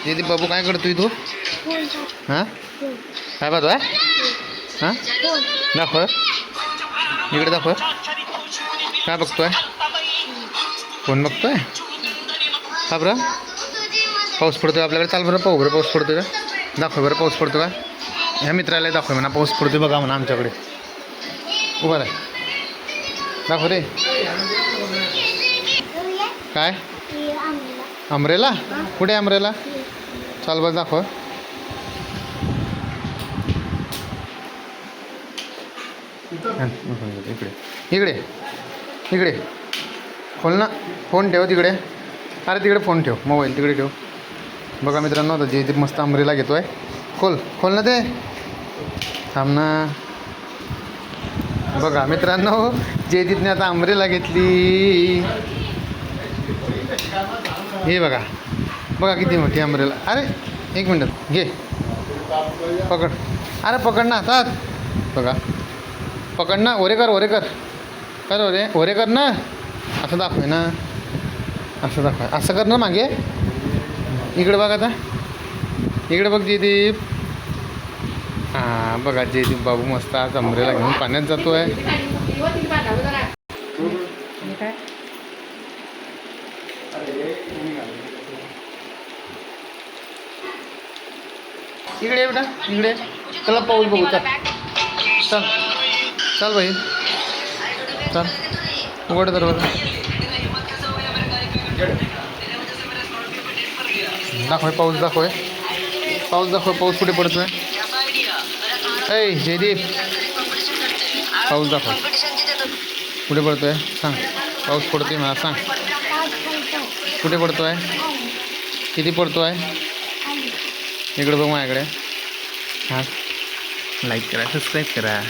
जयदीप बाबू काय करतोय तू? हां काय पाहतोय? हां दाखव इकडे दाखव. काय बघतोय? फोन बघतोय का बरं? पाऊस पडतोय आपल्याकडे. चाल बरं पाहू बरं पाऊस पडतोय का. दाखव बरं पाऊस पडतो का. ह्या मित्राला दाखव म्हणा पाऊस पडतोय बघा म्हणा आमच्याकडे. उभा आहे दाखव रे. काय अमरेला? कुठे अमरेला? चाल बरं दाखव. इकडे इकडे इकडे खोल ना. फोन ठेव तिकडे. अरे तिकडे फोन ठेव. मोबाईल तिकडे ठेव. बघा मित्रांनो आता जयदीप मस्त अमरेला घेतोय. खोल खोल ना ते. थांब ना. बघा मित्रांनो जयदीपने आता अमरेला घेतली. हे बघा बघा किती मोठी अमरेला. अरे एक मिनटात घे पकड. अरे पकड ना हातात. बघा पकड ना. ओरे कर ओरे कर. कर ओरे ओरे कर ना. असं दाखव ना. असं दाखव. असं कर ना मागे. इकडे बघ आता. इकडे बघ जयदीप. हां बघा जयदीप बाबू मस्त आज अमरेला घेऊन पाण्यात जातो आहे. इकडे बेटा इकडे. चला पाऊस बघू. चल चल चल भाई चल. उघड दरवाजा. दाखव पाऊस दाखव. पाऊस दाखव. पाऊस कुठे पडतोय? ऐ जयदीप पाऊस दाखव. कुठे पडतोय सांग. पाऊस पडतोय मला सांग. कुठे पडतोय? किती पडतोय? इकडे बघ माझ्याकडे. हां लाईक करा सबस्क्राईब करा.